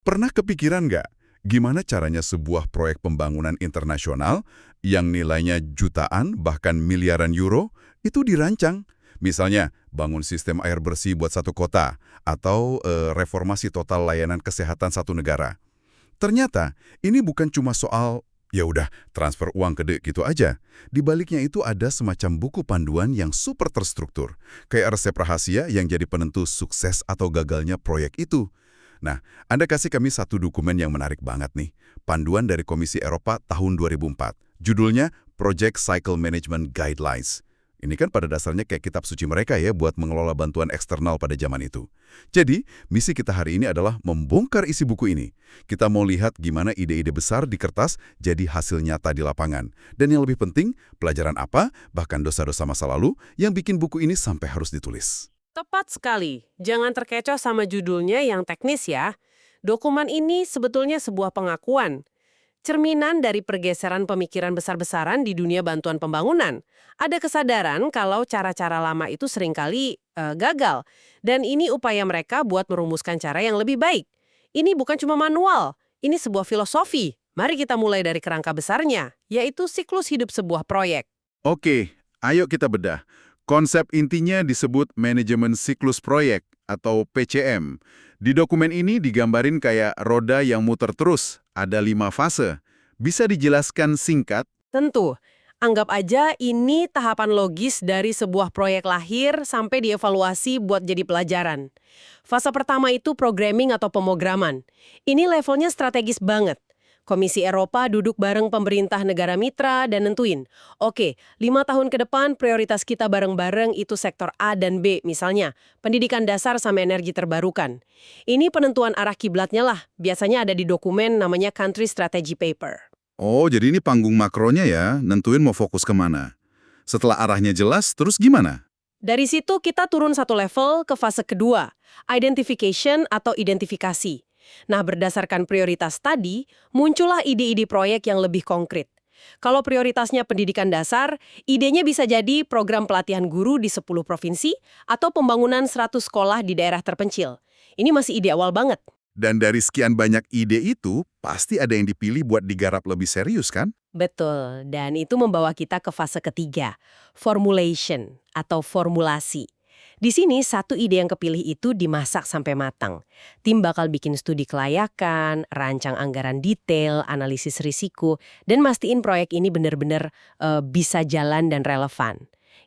Pernah kepikiran nggak gimana caranya sebuah proyek pembangunan internasional yang nilainya jutaan bahkan miliaran euro itu dirancang? Misalnya, bangun sistem air bersih buat satu kota atau reformasi total layanan kesehatan satu negara. Ternyata, ini bukan cuma soal ya udah transfer uang gede gitu aja. Di baliknya itu ada semacam buku panduan yang super terstruktur, kayak resep rahasia yang jadi penentu sukses atau gagalnya proyek itu. Nah, Anda kasih kami satu dokumen yang menarik banget nih. Panduan dari Komisi Eropa tahun 2004. Judulnya Project Cycle Management Guidelines. Ini kan pada dasarnya kayak kitab suci mereka ya buat mengelola bantuan eksternal pada zaman itu. Jadi, misi kita hari ini adalah membongkar isi buku ini. Kita mau lihat gimana ide-ide besar di kertas jadi hasil nyata di lapangan. Dan yang lebih penting, pelajaran apa, bahkan dosa-dosa masa lalu yang bikin buku ini sampai harus ditulis. Tepat sekali. Jangan terkecoh sama judulnya yang teknis ya. Dokumen ini sebetulnya sebuah pengakuan. Cerminan dari pergeseran pemikiran besar-besaran di dunia bantuan pembangunan. Ada kesadaran kalau cara-cara lama itu seringkali gagal. Dan ini upaya mereka buat merumuskan cara yang lebih baik. Ini bukan cuma manual, ini sebuah filosofi. Mari kita mulai dari kerangka besarnya, yaitu siklus hidup sebuah proyek. Oke, ayo kita bedah. Konsep intinya disebut manajemen siklus proyek atau PCM. Di dokumen ini digambarin kayak roda yang muter terus, ada 5 fase. Bisa dijelaskan singkat? Tentu, anggap aja ini tahapan logis dari sebuah proyek lahir sampai dievaluasi buat jadi pelajaran. Fase pertama itu programming atau pemrograman. Ini levelnya strategis banget. Komisi Eropa duduk bareng pemerintah negara mitra dan nentuin, oke, 5 tahun ke depan prioritas kita bareng-bareng itu sektor A dan B misalnya, pendidikan dasar sama energi terbarukan. Ini penentuan arah kiblatnya lah, biasanya ada di dokumen namanya Country Strategy Paper. Oh, jadi ini panggung makronya ya, nentuin mau fokus kemana. Setelah arahnya jelas, terus gimana? Dari situ kita turun satu level ke fase kedua, identification atau identifikasi. Nah, berdasarkan prioritas tadi, muncullah ide-ide proyek yang lebih konkret. Kalau prioritasnya pendidikan dasar, idenya bisa jadi program pelatihan guru di 10 provinsi atau pembangunan 100 sekolah di daerah terpencil. Ini masih ide awal banget. Dan dari sekian banyak ide itu, pasti ada yang dipilih buat digarap lebih serius kan? Betul, dan itu membawa kita ke fase ketiga, formulation atau formulasi. Di sini, satu ide yang kepilih itu dimasak sampai matang. Tim bakal bikin studi kelayakan, rancang anggaran detail, analisis risiko, dan mastiin proyek ini benar-benar bisa jalan dan relevan.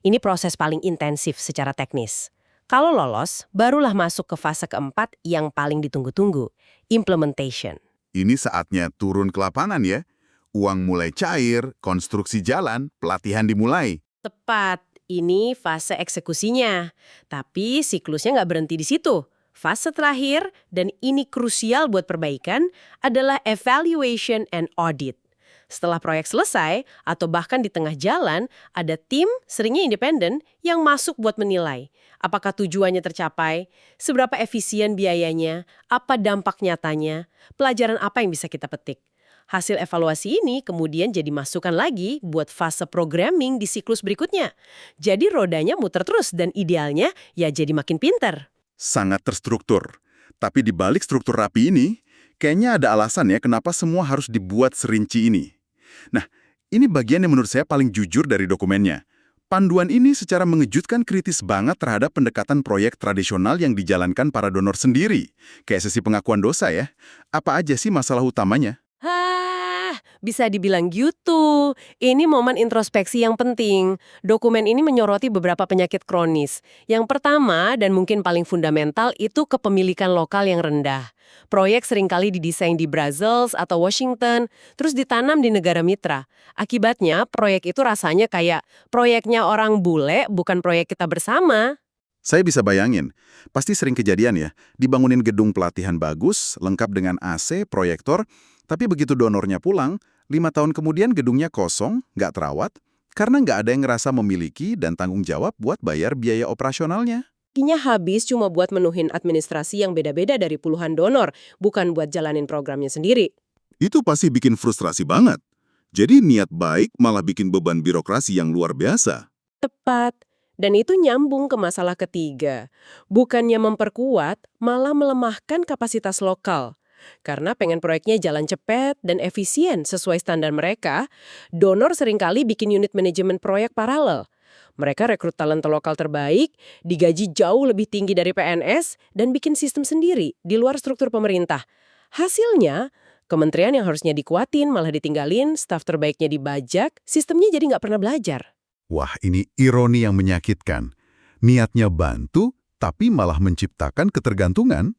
Ini proses paling intensif secara teknis. Kalau lolos, barulah masuk ke fase keempat yang paling ditunggu-tunggu, implementation. Ini saatnya turun ke lapangan ya. Uang mulai cair, konstruksi jalan, pelatihan dimulai. Tepat, ini fase eksekusinya. Tapi siklusnya nggak berhenti di situ. Fase terakhir, dan ini krusial buat perbaikan, adalah evaluation and audit. Setelah proyek selesai, atau bahkan di tengah jalan, ada tim, seringnya independen, yang masuk buat menilai. Apakah tujuannya tercapai, seberapa efisien biayanya, apa dampak nyatanya, pelajaran apa yang bisa kita petik. Hasil evaluasi ini kemudian jadi masukan lagi buat fase programming di siklus berikutnya. Jadi rodanya muter terus dan idealnya ya jadi makin pinter. Sangat terstruktur. Tapi di balik struktur rapi ini, kayaknya ada alasan ya kenapa semua harus dibuat serinci ini. Nah, ini bagian yang menurut saya paling jujur dari dokumennya. Panduan ini secara mengejutkan kritis banget terhadap pendekatan proyek tradisional yang dijalankan para donor sendiri. Kayak sesi pengakuan dosa ya. Apa aja sih masalah utamanya? Bisa dibilang gitu. Ini momen introspeksi yang penting. Dokumen ini menyoroti beberapa penyakit kronis. Yang pertama, dan mungkin paling fundamental, itu kepemilikan lokal yang rendah. Proyek seringkali didesain di Brussels atau Washington, terus ditanam di negara mitra. Akibatnya, proyek itu rasanya kayak proyeknya orang bule, bukan proyek kita bersama. Saya bisa bayangin, pasti sering kejadian ya, dibangunin gedung pelatihan bagus, lengkap dengan AC, proyektor, tapi begitu donornya pulang, 5 tahun kemudian gedungnya kosong, nggak terawat, karena nggak ada yang ngerasa memiliki dan tanggung jawab buat bayar biaya operasionalnya. Rezekinya habis cuma buat menuhin administrasi yang beda-beda dari puluhan donor, bukan buat jalanin programnya sendiri. Itu pasti bikin frustrasi banget. Jadi niat baik malah bikin beban birokrasi yang luar biasa. Tepat. Dan itu nyambung ke masalah ketiga. Bukannya memperkuat, malah melemahkan kapasitas lokal. Karena pengen proyeknya jalan cepat dan efisien sesuai standar mereka, donor seringkali bikin unit manajemen proyek paralel. Mereka rekrut talenta lokal terbaik, digaji jauh lebih tinggi dari PNS, dan bikin sistem sendiri di luar struktur pemerintah. Hasilnya, kementerian yang harusnya dikuatin malah ditinggalin, staf terbaiknya dibajak, sistemnya jadi nggak pernah belajar. Wah, ini ironi yang menyakitkan. Niatnya bantu, tapi malah menciptakan ketergantungan.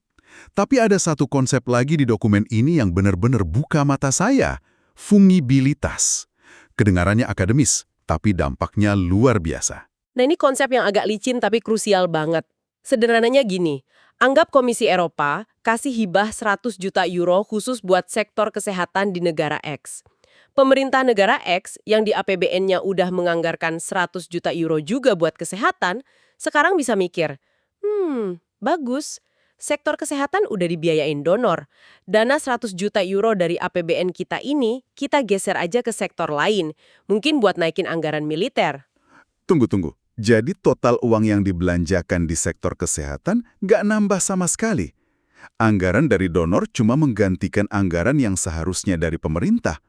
Tapi ada satu konsep lagi di dokumen ini yang benar-benar buka mata saya. Fungibilitas. Kedengarannya akademis, tapi dampaknya luar biasa. Nah, ini konsep yang agak licin tapi krusial banget. Sederhananya gini, anggap Komisi Eropa kasih hibah 100 juta euro khusus buat sektor kesehatan di negara X. Pemerintah negara X yang di APBN-nya udah menganggarkan 100 juta euro juga buat kesehatan, sekarang bisa mikir, bagus, sektor kesehatan udah dibiayain donor. Dana 100 juta euro dari APBN kita ini, kita geser aja ke sektor lain, mungkin buat naikin anggaran militer. Tunggu. Jadi total uang yang dibelanjakan di sektor kesehatan nggak nambah sama sekali. Anggaran dari donor cuma menggantikan anggaran yang seharusnya dari pemerintah.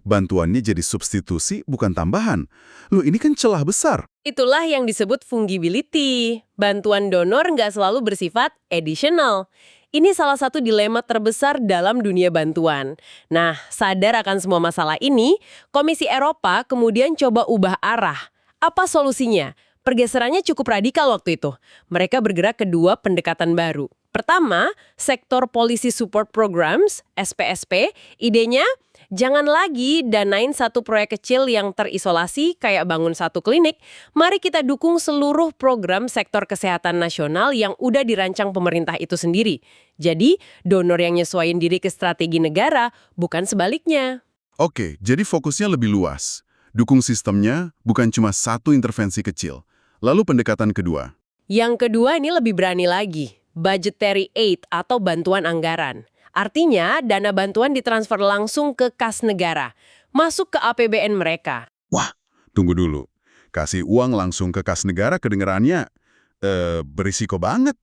Bantuannya jadi substitusi, bukan tambahan. Loh, ini kan celah besar. Itulah yang disebut fungibility. Bantuan donor nggak selalu bersifat additional. Ini salah satu dilema terbesar dalam dunia bantuan. Nah, sadar akan semua masalah ini, Komisi Eropa kemudian coba ubah arah. Apa solusinya? Pergeserannya cukup radikal waktu itu. Mereka bergerak ke dua pendekatan baru. Pertama, sektor policy support programs, SPSP, idenya jangan lagi danain satu proyek kecil yang terisolasi kayak bangun satu klinik. Mari kita dukung seluruh program sektor kesehatan nasional yang udah dirancang pemerintah itu sendiri. Jadi, donor yang nyesuaiin diri ke strategi negara, bukan sebaliknya. Oke, jadi fokusnya lebih luas. Dukung sistemnya, bukan cuma satu intervensi kecil. Lalu pendekatan kedua. Yang kedua ini lebih berani lagi. Budgetary aid atau bantuan anggaran. Artinya, dana bantuan ditransfer langsung ke kas negara, masuk ke APBN mereka. Wah, tunggu dulu. Kasih uang langsung ke kas negara kedengerannya berisiko banget.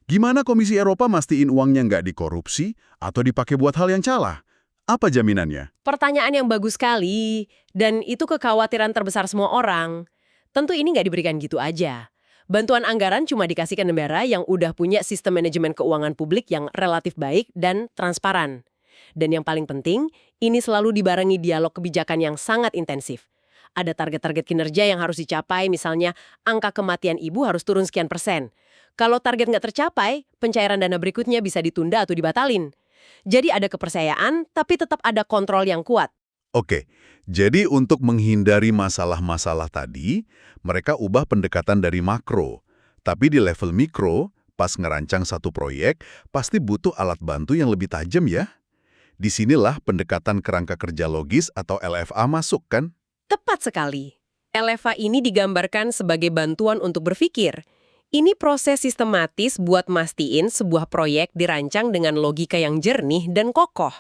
Gimana Komisi Eropa mastiin uangnya nggak dikorupsi atau dipakai buat hal yang salah? Apa jaminannya? Pertanyaan yang bagus sekali, dan itu kekhawatiran terbesar semua orang. Tentu ini nggak diberikan gitu aja. Bantuan anggaran cuma dikasih ke negara yang udah punya sistem manajemen keuangan publik yang relatif baik dan transparan. Dan yang paling penting, ini selalu dibarengi dialog kebijakan yang sangat intensif. Ada target-target kinerja yang harus dicapai, misalnya angka kematian ibu harus turun sekian %. Kalau target nggak tercapai, pencairan dana berikutnya bisa ditunda atau dibatalin. Jadi ada kepercayaan, tapi tetap ada kontrol yang kuat. Oke, jadi untuk menghindari masalah-masalah tadi, mereka ubah pendekatan dari makro. Tapi di level mikro, pas ngerancang satu proyek, pasti butuh alat bantu yang lebih tajam ya. Disinilah pendekatan kerangka kerja logis atau LFA masuk kan? Tepat sekali. LFA ini digambarkan sebagai bantuan untuk berpikir. Ini proses sistematis buat mastiin sebuah proyek dirancang dengan logika yang jernih dan kokoh.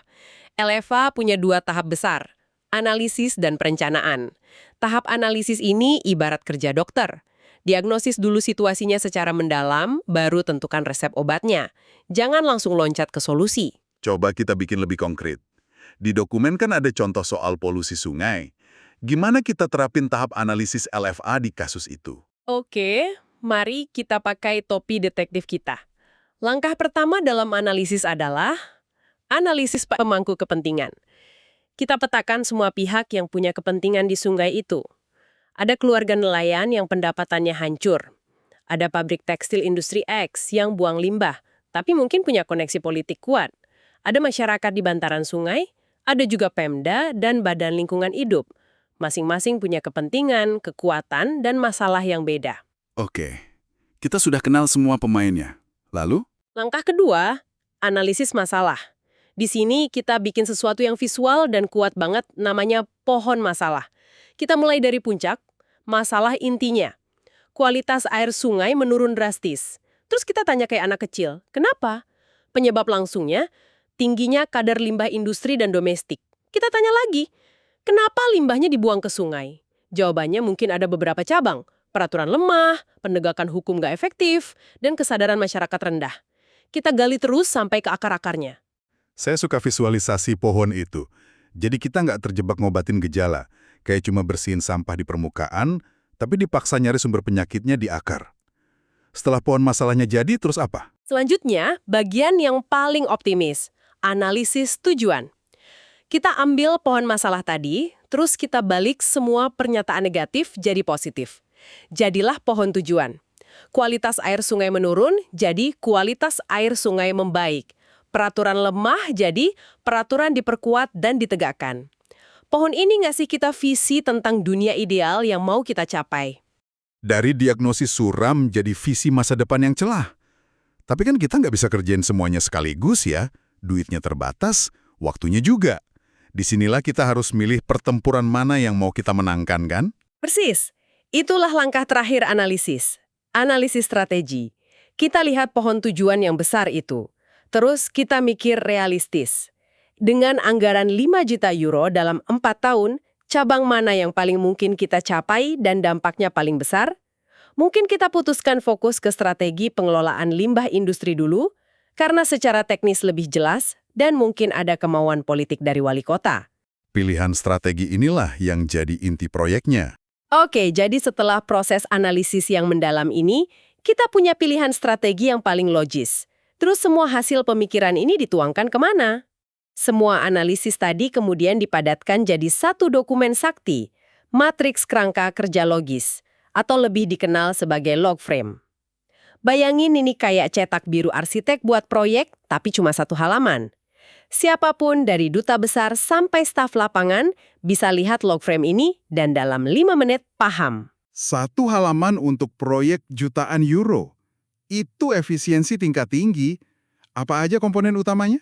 LFA punya dua tahap besar. Analisis dan perencanaan. Tahap analisis ini ibarat kerja dokter. Diagnosis dulu situasinya secara mendalam, baru tentukan resep obatnya. Jangan langsung loncat ke solusi. Coba kita bikin lebih konkret. Di dokumen kan ada contoh soal polusi sungai. Gimana kita terapin tahap analisis LFA di kasus itu? Oke, mari kita pakai topi detektif kita. Langkah pertama dalam analisis adalah analisis pemangku kepentingan. Kita petakan semua pihak yang punya kepentingan di sungai itu. Ada keluarga nelayan yang pendapatannya hancur. Ada pabrik tekstil industri X yang buang limbah, tapi mungkin punya koneksi politik kuat. Ada masyarakat di bantaran sungai, ada juga Pemda dan Badan Lingkungan Hidup. Masing-masing punya kepentingan, kekuatan, dan masalah yang beda. Oke, kita sudah kenal semua pemainnya. Lalu? Langkah kedua, analisis masalah. Di sini kita bikin sesuatu yang visual dan kuat banget, namanya pohon masalah. Kita mulai dari puncak, masalah intinya. Kualitas air sungai menurun drastis. Terus kita tanya kayak anak kecil, kenapa? Penyebab langsungnya, tingginya kadar limbah industri dan domestik. Kita tanya lagi, kenapa limbahnya dibuang ke sungai? Jawabannya mungkin ada beberapa cabang. Peraturan lemah, penegakan hukum gak efektif, dan kesadaran masyarakat rendah. Kita gali terus sampai ke akar-akarnya. Saya suka visualisasi pohon itu. Jadi kita nggak terjebak ngobatin gejala, kayak cuma bersihin sampah di permukaan, tapi dipaksa nyari sumber penyakitnya di akar. Setelah pohon masalahnya jadi, terus apa? Selanjutnya, bagian yang paling optimis, analisis tujuan. Kita ambil pohon masalah tadi, terus kita balik semua pernyataan negatif jadi positif. Jadilah pohon tujuan. Kualitas air sungai menurun, jadi kualitas air sungai membaik. Peraturan lemah, jadi peraturan diperkuat dan ditegakkan. Pohon ini ngasih kita visi tentang dunia ideal yang mau kita capai. Dari diagnosis suram jadi visi masa depan yang celah. Tapi kan kita nggak bisa kerjain semuanya sekaligus ya. Duitnya terbatas, waktunya juga. Disinilah kita harus milih pertempuran mana yang mau kita menangkan, kan? Persis. Itulah langkah terakhir analisis. Analisis strategi. Kita lihat pohon tujuan yang besar itu. Terus kita mikir realistis. Dengan anggaran 5 juta euro dalam 4 tahun, cabang mana yang paling mungkin kita capai dan dampaknya paling besar? Mungkin kita putuskan fokus ke strategi pengelolaan limbah industri dulu, karena secara teknis lebih jelas dan mungkin ada kemauan politik dari wali kota. Pilihan strategi inilah yang jadi inti proyeknya. Oke, jadi setelah proses analisis yang mendalam ini, kita punya pilihan strategi yang paling logis. Terus semua hasil pemikiran ini dituangkan kemana? Semua analisis tadi kemudian dipadatkan jadi satu dokumen sakti, matriks kerangka kerja logis, atau lebih dikenal sebagai log frame. Bayangin ini kayak cetak biru arsitek buat proyek, tapi cuma satu halaman. Siapapun dari duta besar sampai staf lapangan bisa lihat log frame ini dan dalam 5 menit paham. Satu halaman untuk proyek jutaan euro. Itu efisiensi tingkat tinggi. Apa aja komponen utamanya?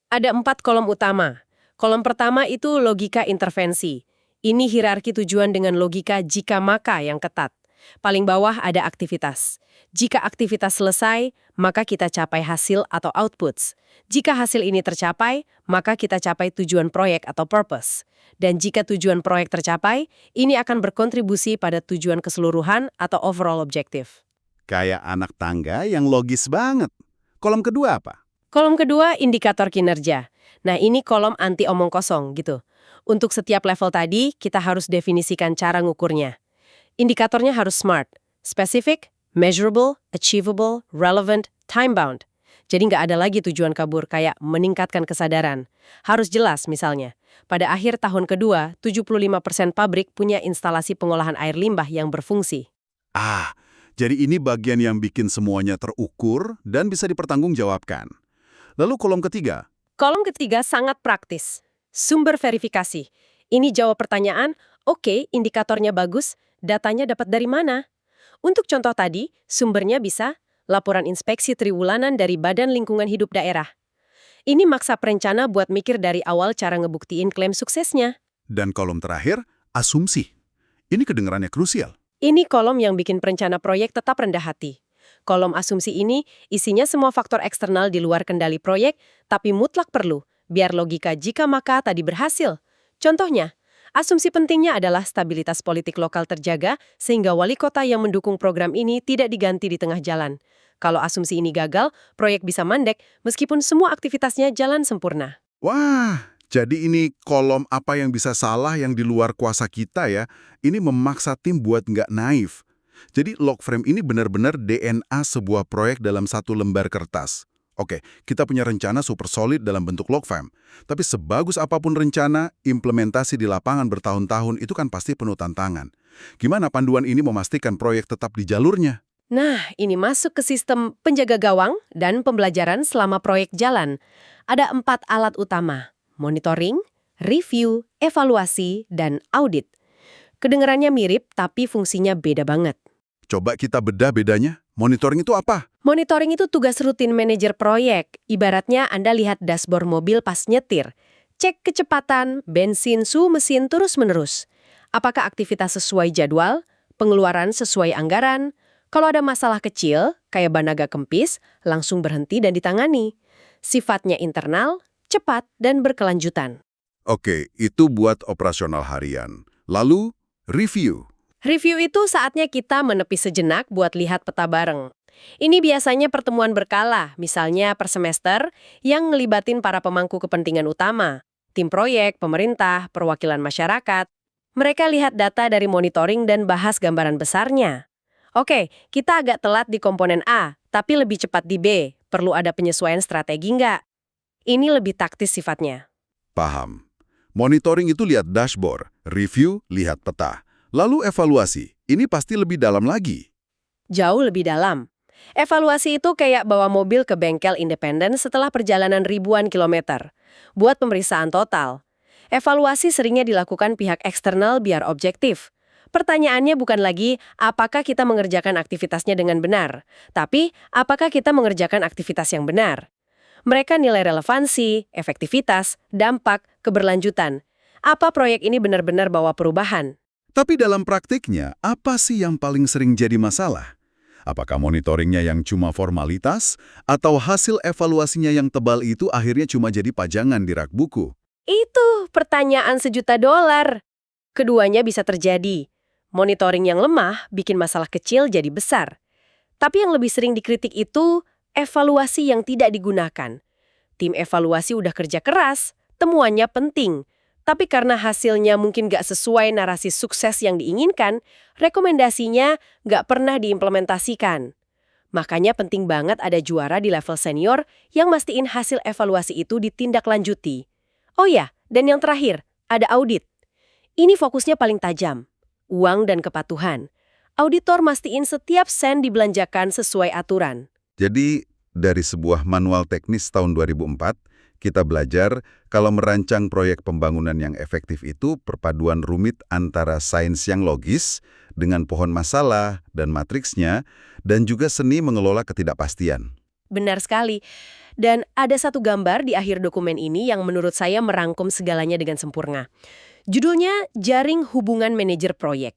Ada 4 kolom utama. Kolom pertama itu logika intervensi. Ini hierarki tujuan dengan logika jika-maka yang ketat. Paling bawah ada aktivitas. Jika aktivitas selesai, maka kita capai hasil atau outputs. Jika hasil ini tercapai, maka kita capai tujuan proyek atau purpose. Dan jika tujuan proyek tercapai, ini akan berkontribusi pada tujuan keseluruhan atau overall objective. Kayak anak tangga yang logis banget. Kolom kedua apa? Kolom kedua, indikator kinerja. Nah, ini kolom anti omong kosong gitu. Untuk setiap level tadi, kita harus definisikan cara ngukurnya. Indikatornya harus SMART, specific, measurable, achievable, relevant, time-bound. Jadi nggak ada lagi tujuan kabur kayak meningkatkan kesadaran. Harus jelas misalnya, pada akhir tahun kedua, 75% pabrik punya instalasi pengolahan air limbah yang berfungsi. Jadi ini bagian yang bikin semuanya terukur dan bisa dipertanggungjawabkan. Lalu kolom ketiga. Kolom ketiga sangat praktis. Sumber verifikasi. Ini jawab pertanyaan, oke, indikatornya bagus, datanya dapat dari mana? Untuk contoh tadi, sumbernya bisa laporan inspeksi triwulanan dari Badan Lingkungan Hidup Daerah. Ini maksa perencana buat mikir dari awal cara ngebuktiin klaim suksesnya. Dan kolom terakhir, asumsi. Ini kedengarannya krusial. Ini kolom yang bikin perencana proyek tetap rendah hati. Kolom asumsi ini isinya semua faktor eksternal di luar kendali proyek, tapi mutlak perlu, biar logika jika-maka tadi berhasil. Contohnya, asumsi pentingnya adalah stabilitas politik lokal terjaga, sehingga wali kota yang mendukung program ini tidak diganti di tengah jalan. Kalau asumsi ini gagal, proyek bisa mandek meskipun semua aktivitasnya jalan sempurna. Wah, jadi ini kolom apa yang bisa salah yang di luar kuasa kita ya. Ini memaksa tim buat nggak naif. Jadi log frame ini benar-benar DNA sebuah proyek dalam satu lembar kertas. Oke, kita punya rencana super solid dalam bentuk log frame. Tapi sebagus apapun rencana, implementasi di lapangan bertahun-tahun itu kan pasti penuh tantangan. Gimana panduan ini memastikan proyek tetap di jalurnya? Nah, ini masuk ke sistem penjaga gawang dan pembelajaran selama proyek jalan. Ada 4 alat utama, monitoring, review, evaluasi, dan audit. Kedengarannya mirip, tapi fungsinya beda banget. Coba kita bedah bedanya. Monitoring itu apa? Monitoring itu tugas rutin manajer proyek. Ibaratnya Anda lihat dashboard mobil pas nyetir. Cek kecepatan, bensin, suhu mesin terus-menerus. Apakah aktivitas sesuai jadwal? Pengeluaran sesuai anggaran? Kalau ada masalah kecil, kayak ban agak kempis, langsung berhenti dan ditangani. Sifatnya internal, cepat, dan berkelanjutan. Oke, itu buat operasional harian. Lalu, review. Review itu saatnya kita menepis sejenak buat lihat peta bareng. Ini biasanya pertemuan berkala, misalnya per semester, yang ngelibatin para pemangku kepentingan utama, tim proyek, pemerintah, perwakilan masyarakat. Mereka lihat data dari monitoring dan bahas gambaran besarnya. Oke, kita agak telat di komponen A, tapi lebih cepat di B. Perlu ada penyesuaian strategi nggak? Ini lebih taktis sifatnya. Paham. Monitoring itu lihat dashboard, review, lihat peta. Lalu evaluasi, ini pasti lebih dalam lagi. Jauh lebih dalam. Evaluasi itu kayak bawa mobil ke bengkel independen setelah perjalanan ribuan kilometer. Buat pemeriksaan total. Evaluasi seringnya dilakukan pihak eksternal biar objektif. Pertanyaannya bukan lagi apakah kita mengerjakan aktivitasnya dengan benar, tapi apakah kita mengerjakan aktivitas yang benar. Mereka nilai relevansi, efektivitas, dampak, keberlanjutan. Apa proyek ini benar-benar bawa perubahan? Tapi dalam praktiknya, apa sih yang paling sering jadi masalah? Apakah monitoringnya yang cuma formalitas, atau hasil evaluasinya yang tebal itu akhirnya cuma jadi pajangan di rak buku? Itu pertanyaan sejuta dolar. Keduanya bisa terjadi. Monitoring yang lemah bikin masalah kecil jadi besar. Tapi yang lebih sering dikritik itu evaluasi yang tidak digunakan. Tim evaluasi udah kerja keras, temuannya penting. Tapi karena hasilnya mungkin nggak sesuai narasi sukses yang diinginkan, rekomendasinya nggak pernah diimplementasikan. Makanya penting banget ada juara di level senior yang mastiin hasil evaluasi itu ditindaklanjuti. Oh ya, dan yang terakhir, ada audit. Ini fokusnya paling tajam. Uang dan kepatuhan. Auditor mastiin setiap sen dibelanjakan sesuai aturan. Jadi, dari sebuah manual teknis tahun 2004, kita belajar kalau merancang proyek pembangunan yang efektif itu perpaduan rumit antara sains yang logis dengan pohon masalah dan matriksnya, dan juga seni mengelola ketidakpastian. Benar sekali. Dan ada satu gambar di akhir dokumen ini yang menurut saya merangkum segalanya dengan sempurna. Judulnya Jaring Hubungan Manajer Proyek.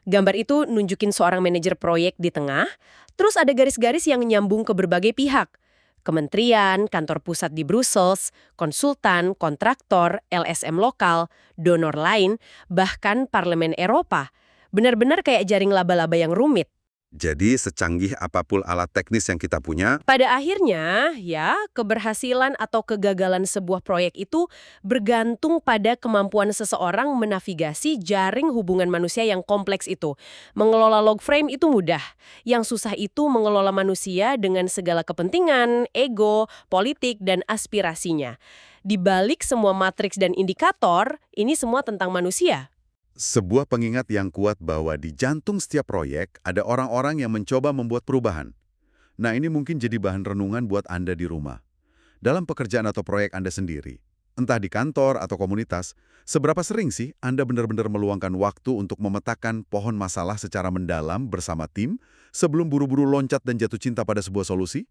Gambar itu nunjukin seorang manajer proyek di tengah, terus ada garis-garis yang nyambung ke berbagai pihak. Kementerian, kantor pusat di Brussels, konsultan, kontraktor, LSM lokal, donor lain, bahkan Parlemen Eropa. Benar-benar kayak jaring laba-laba yang rumit. Jadi, secanggih apapun alat teknis yang kita punya, Pada akhirnya, ya, keberhasilan atau kegagalan sebuah proyek itu bergantung pada kemampuan seseorang menavigasi jaring hubungan manusia yang kompleks itu. Mengelola log frame itu mudah. Yang susah itu mengelola manusia dengan segala kepentingan, ego, politik, dan aspirasinya. Di balik semua matriks dan indikator, ini semua tentang manusia. sebuah pengingat yang kuat bahwa di jantung setiap proyek ada orang-orang yang mencoba membuat perubahan. Nah, ini mungkin jadi bahan renungan buat Anda di rumah. Dalam pekerjaan atau proyek Anda sendiri, entah di kantor atau komunitas, seberapa sering sih Anda benar-benar meluangkan waktu untuk memetakan pohon masalah secara mendalam bersama tim sebelum buru-buru loncat dan jatuh cinta pada sebuah solusi?